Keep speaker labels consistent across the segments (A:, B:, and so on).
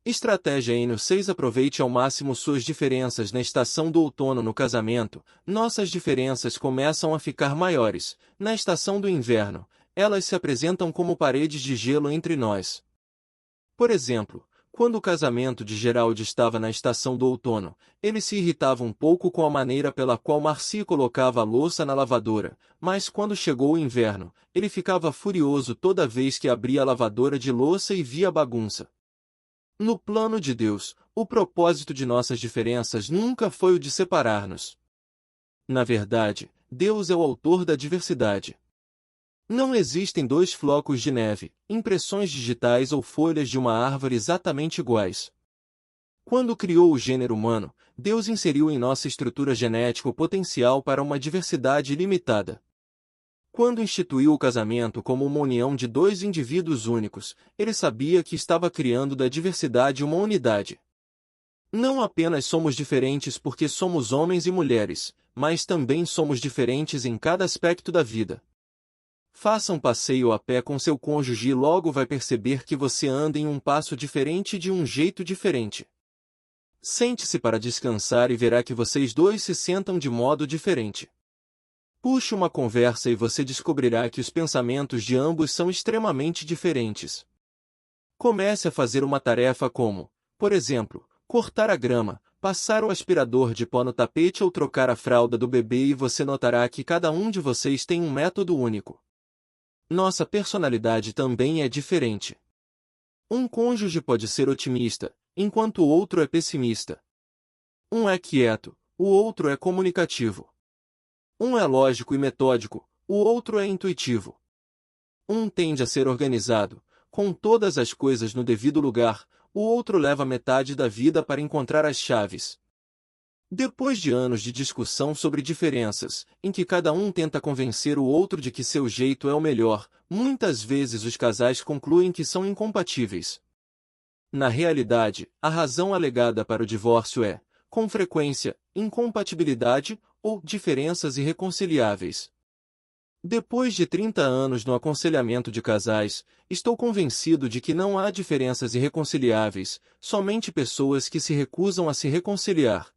A: Estratégia N6. Aproveite ao máximo suas diferenças na estação do outono. No casamento, nossas diferenças começam a ficar maiores. Na estação do inverno, elas se apresentam como paredes de gelo entre nós. Por exemplo, quando o casamento de Gerald estava na estação do outono, ele se irritava um pouco com a maneira pela qual Marcy colocava a louça na lavadora, mas quando chegou o inverno, ele ficava furioso toda vez que abria a lavadora de louça e via a bagunça. No plano de Deus, o propósito de nossas diferenças nunca foi o de separar-nos. Na verdade, Deus é o autor da diversidade. Não existem dois flocos de neve, impressões digitais ou folhas de uma árvore exatamente iguais. Quando criou o gênero humano, Deus inseriu em nossa estrutura genética o potencial para uma diversidade ilimitada. Quando instituiu o casamento como uma união de dois indivíduos únicos, ele sabia que estava criando da diversidade uma unidade. Não apenas somos diferentes porque somos homens e mulheres, mas também somos diferentes em cada aspecto da vida. Faça um passeio a pé com seu cônjuge e logo vai perceber que você anda em um passo diferente e de um jeito diferente. Sente-se para descansar e verá que vocês dois se sentam de modo diferente. Puxe uma conversa e você descobrirá que os pensamentos de ambos são extremamente diferentes. Comece a fazer uma tarefa como, por exemplo, cortar a grama, passar o aspirador de pó no tapete ou trocar a fralda do bebê e você notará que cada um de vocês tem um método único. Nossa personalidade também é diferente. Um cônjuge pode ser otimista, enquanto o outro é pessimista. Um é quieto, o outro é comunicativo. Um é lógico e metódico, o outro é intuitivo. Um tende a ser organizado, com todas as coisas no devido lugar, o outro leva metade da vida para encontrar as chaves. Depois de anos de discussão sobre diferenças, em que cada um tenta convencer o outro de que seu jeito é o melhor, muitas vezes os casais concluem que são incompatíveis. Na realidade, a razão alegada para o divórcio é, com frequência, incompatibilidade ou diferenças irreconciliáveis. Depois de 30 anos no aconselhamento de casais, estou convencido de que não há diferenças irreconciliáveis, somente pessoas que se recusam a se reconciliar.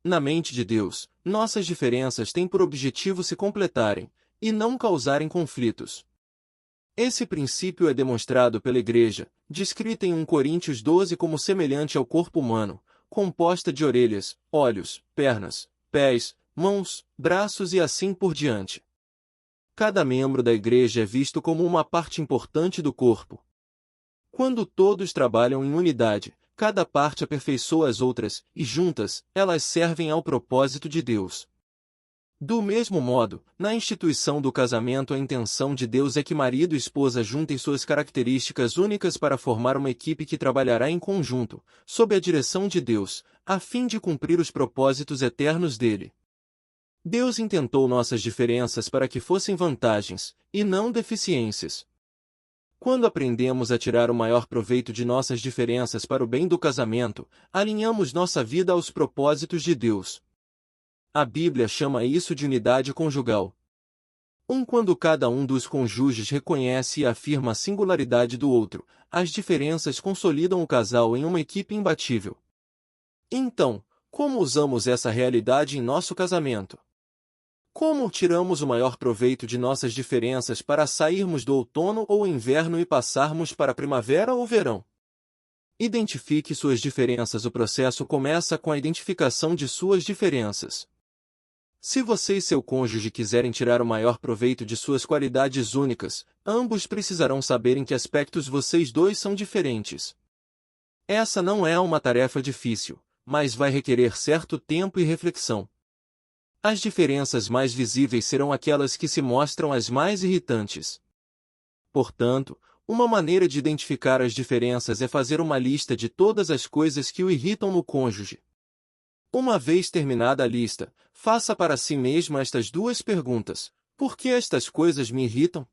A: Na mente de Deus, nossas diferenças têm por objetivo se completarem, e não causarem conflitos. Esse princípio é demonstrado pela Igreja, descrita em 1 Coríntios 12 como semelhante ao corpo humano, composta de orelhas, olhos, pernas, pés, mãos, braços e assim por diante. Cada membro da Igreja é visto como uma parte importante do corpo. Quando todos trabalham em unidade, cada parte aperfeiçoa as outras, e juntas, elas servem ao propósito de Deus. Do mesmo modo, na instituição do casamento a intenção de Deus é que marido e esposa juntem suas características únicas para formar uma equipe que trabalhará em conjunto, sob a direção de Deus, a fim de cumprir os propósitos eternos dele. Deus intentou nossas diferenças para que fossem vantagens, e não deficiências. Quando aprendemos a tirar o maior proveito de nossas diferenças para o bem do casamento, alinhamos nossa vida aos propósitos de Deus. A Bíblia chama isso de unidade conjugal. Quando cada um dos cônjuges reconhece e afirma a singularidade do outro, as diferenças consolidam o casal em uma equipe imbatível. Então, como usamos essa realidade em nosso casamento? Como tiramos o maior proveito de nossas diferenças para sairmos do outono ou inverno e passarmos para a primavera ou verão? Identifique suas diferenças. O processo começa com a identificação de suas diferenças. Se você e seu cônjuge quiserem tirar o maior proveito de suas qualidades únicas, ambos precisarão saber em que aspectos vocês dois são diferentes. Essa não é uma tarefa difícil, mas vai requerer certo tempo e reflexão. As diferenças mais visíveis serão aquelas que se mostram as mais irritantes. Portanto, uma maneira de identificar as diferenças é fazer uma lista de todas as coisas que o irritam no cônjuge. Uma vez terminada a lista, faça para si mesmo estas duas perguntas: por que estas coisas me irritam?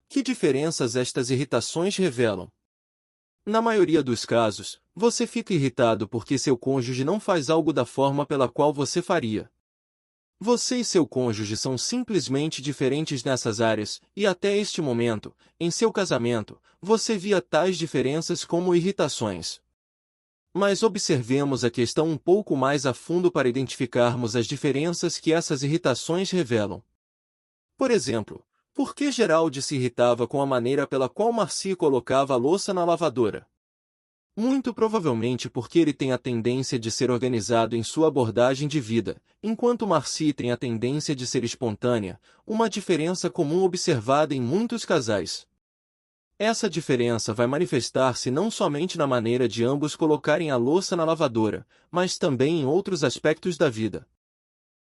A: Que diferenças estas irritações revelam? Na maioria dos casos, você fica irritado porque seu cônjuge não faz algo da forma pela qual você faria. Você e seu cônjuge são simplesmente diferentes nessas áreas, e até este momento, em seu casamento, você via tais diferenças como irritações. Mas observemos a questão um pouco mais a fundo para identificarmos as diferenças que essas irritações revelam. Por exemplo, por que Geraldo se irritava com a maneira pela qual Marci colocava a louça na lavadora? Muito provavelmente porque ele tem a tendência de ser organizado em sua abordagem de vida, enquanto Marci tem a tendência de ser espontânea, uma diferença comum observada em muitos casais. Essa diferença vai manifestar-se não somente na maneira de ambos colocarem a louça na lavadora, mas também em outros aspectos da vida.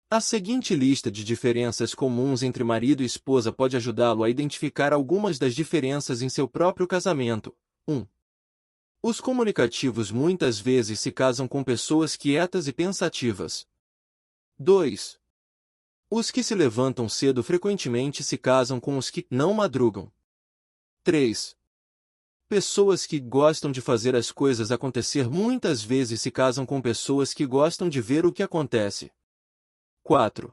A: A seguinte lista de diferenças comuns entre marido e esposa pode ajudá-lo a identificar algumas das diferenças em seu próprio casamento. 1. Os comunicativos muitas vezes se casam com pessoas quietas e pensativas. 2. Os que se levantam cedo frequentemente se casam com os que não madrugam. 3. Pessoas que gostam de fazer as coisas acontecer muitas vezes se casam com pessoas que gostam de ver o que acontece. 4.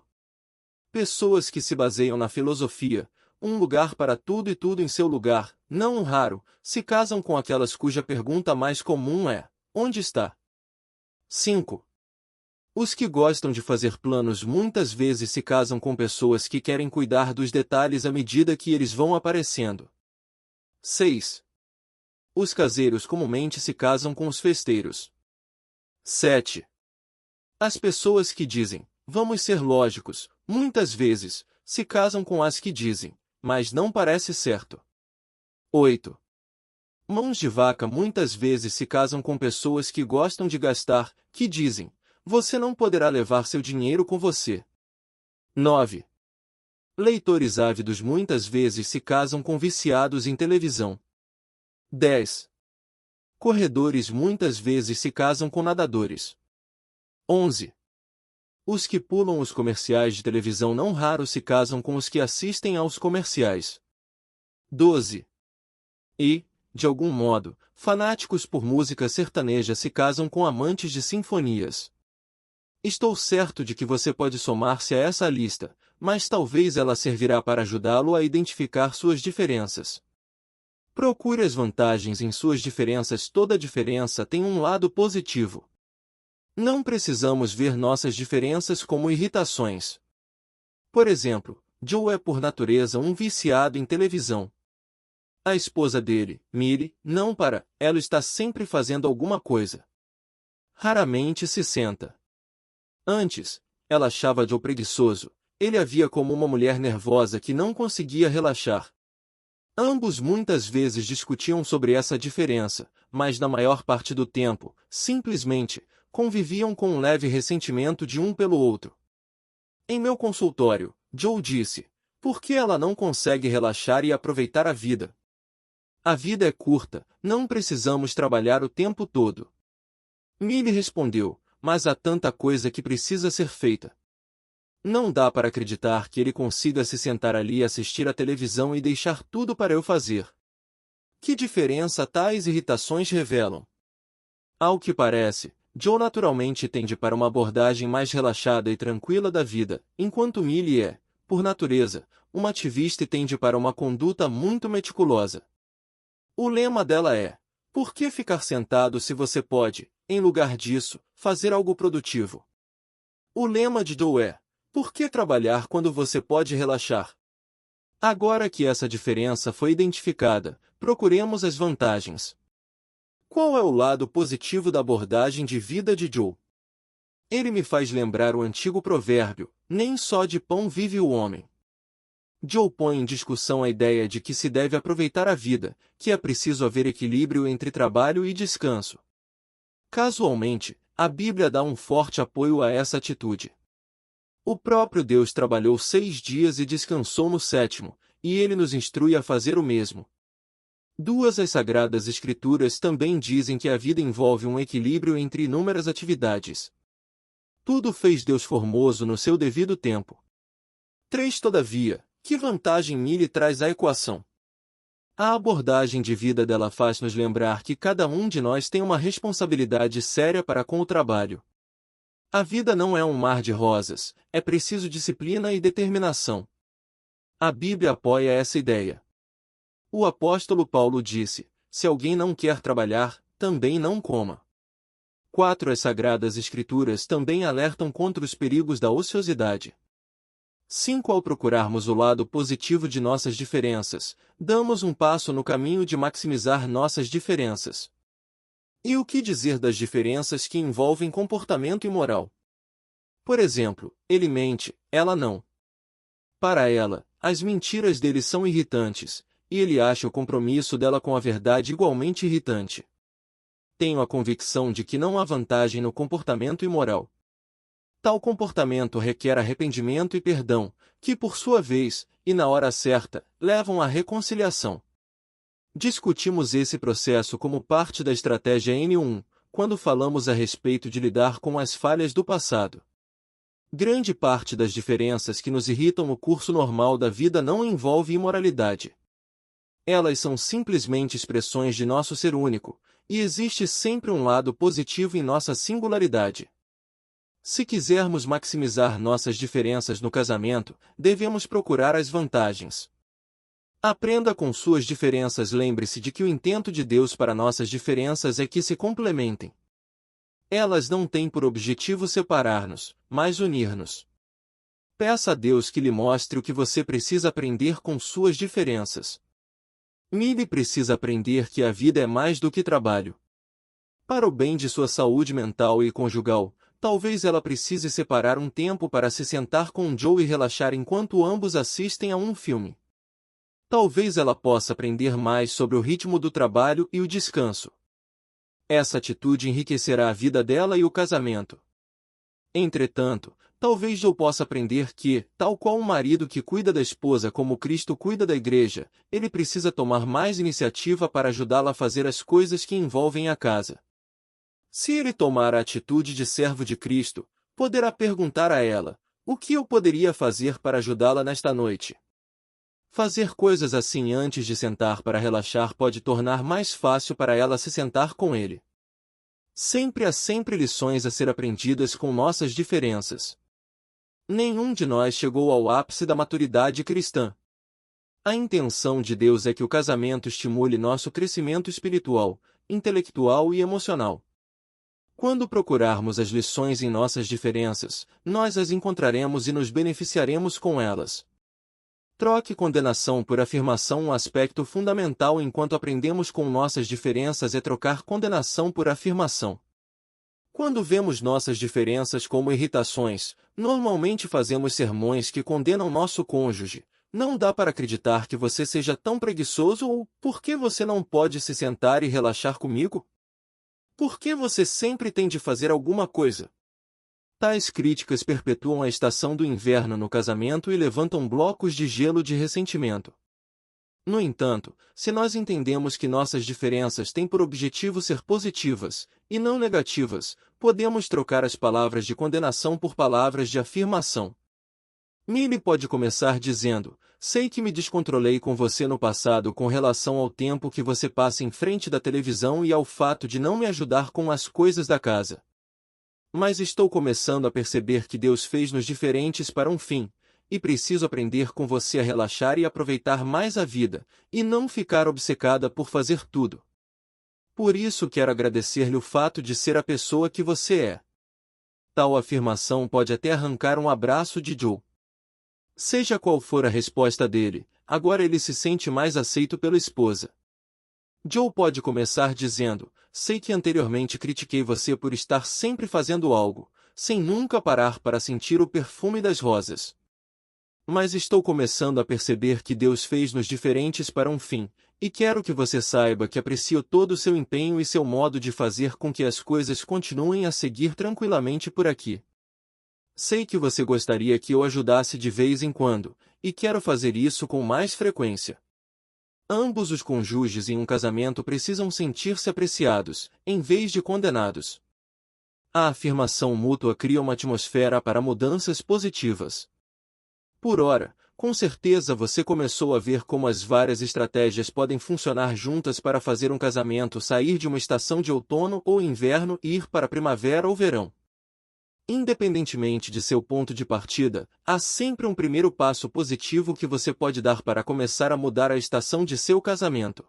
A: Pessoas que se baseiam na filosofia, um lugar para tudo e tudo em seu lugar, não raro, se casam com aquelas cuja pergunta mais comum é: onde está? 5. Os que gostam de fazer planos muitas vezes se casam com pessoas que querem cuidar dos detalhes à medida que eles vão aparecendo. 6. Os caseiros comumente se casam com os festeiros. 7. As pessoas que dizem: vamos ser lógicos, muitas vezes, se casam com as que dizem: mas não parece certo. 8. Mãos de vaca muitas vezes se casam com pessoas que gostam de gastar, que dizem: você não poderá levar seu dinheiro com você. 9. Leitores ávidos muitas vezes se casam com viciados em televisão. 10. Corredores muitas vezes se casam com nadadores. 11. Os que pulam os comerciais de televisão não raro se casam com os que assistem aos comerciais. 12. E, de algum modo, fanáticos por música sertaneja se casam com amantes de sinfonias. Estou certo de que você pode somar-se a essa lista, mas talvez ela servirá para ajudá-lo a identificar suas diferenças. Procure as vantagens em suas diferenças. Toda diferença tem um lado positivo. Não precisamos ver nossas diferenças como irritações. Por exemplo, Joe é por natureza um viciado em televisão. A esposa dele, Millie, não para, ela está sempre fazendo alguma coisa. Raramente se senta. Antes, ela achava Joe preguiçoso, ele a via como uma mulher nervosa que não conseguia relaxar. Ambos muitas vezes discutiam sobre essa diferença, mas na maior parte do tempo, simplesmente, conviviam com um leve ressentimento de um pelo outro. Em meu consultório, Joe disse: por que ela não consegue relaxar e aproveitar a vida? A vida é curta, não precisamos trabalhar o tempo todo. Millie respondeu: mas há tanta coisa que precisa ser feita. Não dá para acreditar que ele consiga se sentar ali e assistir à televisão e deixar tudo para eu fazer. Que diferença tais irritações revelam? Ao que parece, Joe naturalmente tende para uma abordagem mais relaxada e tranquila da vida, enquanto Millie é, por natureza, uma ativista e tende para uma conduta muito meticulosa. O lema dela é: por que ficar sentado se você pode, em lugar disso, fazer algo produtivo? O lema de Joe é: por que trabalhar quando você pode relaxar? Agora que essa diferença foi identificada, procuremos as vantagens. Qual é o lado positivo da abordagem de vida de Joe? Ele me faz lembrar o antigo provérbio: nem só de pão vive o homem. Joe põe em discussão a ideia de que se deve aproveitar a vida, que é preciso haver equilíbrio entre trabalho e descanso. Casualmente, a Bíblia dá um forte apoio a essa atitude. O próprio Deus trabalhou 6 dias e descansou no 7º, e ele nos instrui a fazer o mesmo. As Sagradas Escrituras também dizem que a vida envolve um equilíbrio entre inúmeras atividades. Tudo fez Deus formoso no seu devido tempo. 3. Todavia, que vantagem Millie traz à equação? A abordagem de vida dela faz nos lembrar que cada um de nós tem uma responsabilidade séria para com o trabalho. A vida não é um mar de rosas, é preciso disciplina e determinação. A Bíblia apoia essa ideia. O apóstolo Paulo disse: se alguém não quer trabalhar, também não coma. 4. As Sagradas Escrituras também alertam contra os perigos da ociosidade. 5. Ao procurarmos o lado positivo de nossas diferenças, damos um passo no caminho de maximizar nossas diferenças. E o que dizer das diferenças que envolvem comportamento imoral? Por exemplo, ele mente, ela não. Para ela, as mentiras dele são irritantes, e ele acha o compromisso dela com a verdade igualmente irritante. Tenho a convicção de que não há vantagem no comportamento imoral. Tal comportamento requer arrependimento e perdão, que por sua vez, e na hora certa, levam à reconciliação. Discutimos esse processo como parte da estratégia N1, quando falamos a respeito de lidar com as falhas do passado. Grande parte das diferenças que nos irritam no curso normal da vida não envolve imoralidade. Elas são simplesmente expressões de nosso ser único, e existe sempre um lado positivo em nossa singularidade. Se quisermos maximizar nossas diferenças no casamento, devemos procurar as vantagens. Aprenda com suas diferenças. Lembre-se de que o intento de Deus para nossas diferenças é que se complementem. Elas não têm por objetivo separar-nos, mas unir-nos. Peça a Deus que lhe mostre o que você precisa aprender com suas diferenças. Millie precisa aprender que a vida é mais do que trabalho. Para o bem de sua saúde mental e conjugal, talvez ela precise separar um tempo para se sentar com Joe e relaxar enquanto ambos assistem a um filme. Talvez ela possa aprender mais sobre o ritmo do trabalho e o descanso. Essa atitude enriquecerá a vida dela e o casamento. Entretanto, talvez Joe possa aprender que, tal qual um marido que cuida da esposa como Cristo cuida da igreja, ele precisa tomar mais iniciativa para ajudá-la a fazer as coisas que envolvem a casa. Se ele tomar a atitude de servo de Cristo, poderá perguntar a ela: o que eu poderia fazer para ajudá-la nesta noite? Fazer coisas assim antes de sentar para relaxar pode tornar mais fácil para ela se sentar com ele. Sempre há lições a ser aprendidas com nossas diferenças. Nenhum de nós chegou ao ápice da maturidade cristã. A intenção de Deus é que o casamento estimule nosso crescimento espiritual, intelectual e emocional. Quando procurarmos as lições em nossas diferenças, nós as encontraremos e nos beneficiaremos com elas. Troque condenação por afirmação. Um aspecto fundamental enquanto aprendemos com nossas diferenças é trocar condenação por afirmação. Quando vemos nossas diferenças como irritações, normalmente fazemos sermões que condenam nosso cônjuge. Não dá para acreditar que você seja tão preguiçoso, ou por que você não pode se sentar e relaxar comigo? Por que você sempre tem de fazer alguma coisa? Tais críticas perpetuam a estação do inverno no casamento e levantam blocos de gelo de ressentimento. No entanto, se nós entendemos que nossas diferenças têm por objetivo ser positivas, e não negativas, podemos trocar as palavras de condenação por palavras de afirmação. Millie pode começar dizendo: sei que me descontrolei com você no passado com relação ao tempo que você passa em frente da televisão e ao fato de não me ajudar com as coisas da casa. Mas estou começando a perceber que Deus fez-nos diferentes para um fim, e preciso aprender com você a relaxar e aproveitar mais a vida, e não ficar obcecada por fazer tudo. Por isso quero agradecer-lhe o fato de ser a pessoa que você é. Tal afirmação pode até arrancar um abraço de Joe. Seja qual for a resposta dele, agora ele se sente mais aceito pela esposa. Joe pode começar dizendo: sei que anteriormente critiquei você por estar sempre fazendo algo, sem nunca parar para sentir o perfume das rosas. Mas estou começando a perceber que Deus fez-nos diferentes para um fim, e quero que você saiba que aprecio todo o seu empenho e seu modo de fazer com que as coisas continuem a seguir tranquilamente por aqui. Sei que você gostaria que eu ajudasse de vez em quando, e quero fazer isso com mais frequência. Ambos os cônjuges em um casamento precisam sentir-se apreciados, em vez de condenados. A afirmação mútua cria uma atmosfera para mudanças positivas. Por ora, com certeza você começou a ver como as várias estratégias podem funcionar juntas para fazer um casamento sair de uma estação de outono ou inverno e ir para a primavera ou verão. Independentemente de seu ponto de partida, há sempre um primeiro passo positivo que você pode dar para começar a mudar a estação de seu casamento.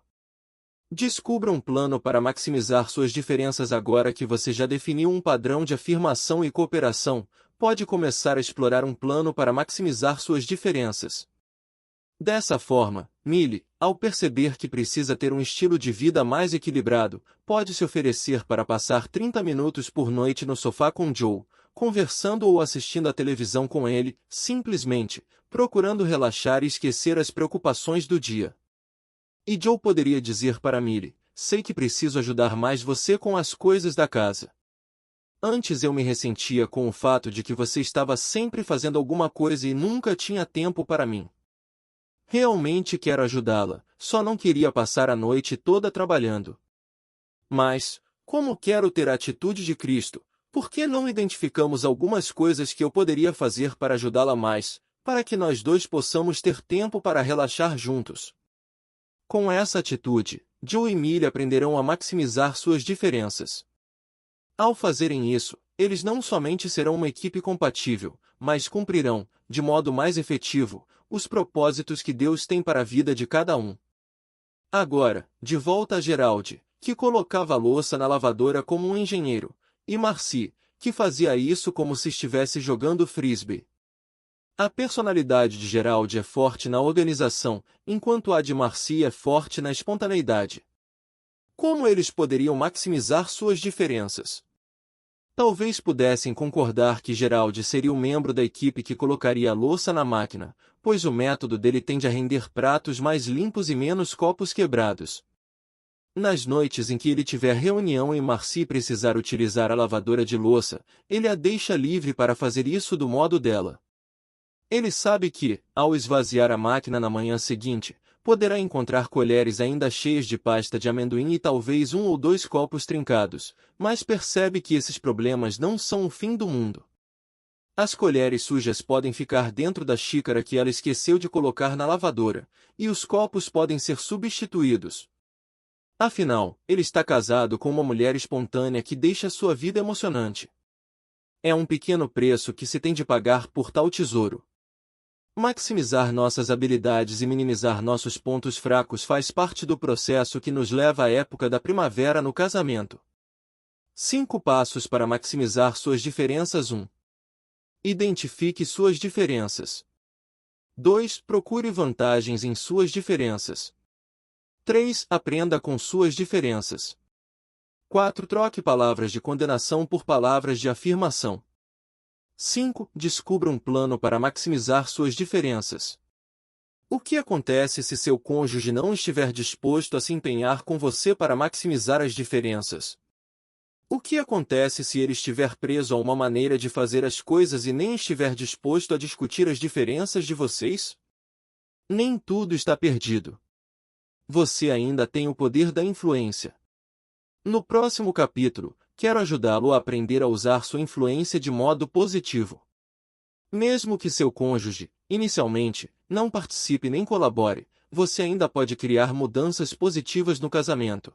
A: Descubra um plano para maximizar suas diferenças agora que você já definiu um padrão de afirmação e cooperação. Pode começar a explorar um plano para maximizar suas diferenças. Dessa forma, Millie, ao perceber que precisa ter um estilo de vida mais equilibrado, pode se oferecer para passar 30 minutos por noite no sofá com Joe, conversando ou assistindo à televisão com ele, simplesmente, procurando relaxar e esquecer as preocupações do dia. E Joe poderia dizer para Millie, sei que preciso ajudar mais você com as coisas da casa. Antes eu me ressentia com o fato de que você estava sempre fazendo alguma coisa e nunca tinha tempo para mim. Realmente quero ajudá-la, só não queria passar a noite toda trabalhando. Mas, como quero ter a atitude de Cristo, por que não identificamos algumas coisas que eu poderia fazer para ajudá-la mais, para que nós dois possamos ter tempo para relaxar juntos? Com essa atitude, Joe e Millie aprenderão a maximizar suas diferenças. Ao fazerem isso, eles não somente serão uma equipe compatível, mas cumprirão, de modo mais efetivo, os propósitos que Deus tem para a vida de cada um. Agora, de volta a Gerald, que colocava a louça na lavadora como um engenheiro, e Marcy, que fazia isso como se estivesse jogando frisbee. A personalidade de Gerald é forte na organização, enquanto a de Marcy é forte na espontaneidade. Como eles poderiam maximizar suas diferenças? Talvez pudessem concordar que Gerald seria o membro da equipe que colocaria a louça na máquina, pois o método dele tende a render pratos mais limpos e menos copos quebrados. Nas noites em que ele tiver reunião e Marcy precisar utilizar a lavadora de louça, ele a deixa livre para fazer isso do modo dela. Ele sabe que, ao esvaziar a máquina na manhã seguinte, poderá encontrar colheres ainda cheias de pasta de amendoim e talvez 1 ou 2 copos trincados, mas percebe que esses problemas não são o fim do mundo. As colheres sujas podem ficar dentro da xícara que ela esqueceu de colocar na lavadora, e os copos podem ser substituídos. Afinal, ele está casado com uma mulher espontânea que deixa sua vida emocionante. É um pequeno preço que se tem de pagar por tal tesouro. Maximizar nossas habilidades e minimizar nossos pontos fracos faz parte do processo que nos leva à época da primavera no casamento. 5 passos para maximizar suas diferenças. 1. Identifique suas diferenças. 2. Procure vantagens em suas diferenças. 3. Aprenda com suas diferenças. 4. Troque palavras de condenação por palavras de afirmação. 5. Descubra um plano para maximizar suas diferenças. O que acontece se seu cônjuge não estiver disposto a se empenhar com você para maximizar as diferenças? O que acontece se ele estiver preso a uma maneira de fazer as coisas e nem estiver disposto a discutir as diferenças de vocês? Nem tudo está perdido. Você ainda tem o poder da influência. No próximo capítulo, quero ajudá-lo a aprender a usar sua influência de modo positivo. Mesmo que seu cônjuge, inicialmente, não participe nem colabore, você ainda pode criar mudanças positivas no casamento.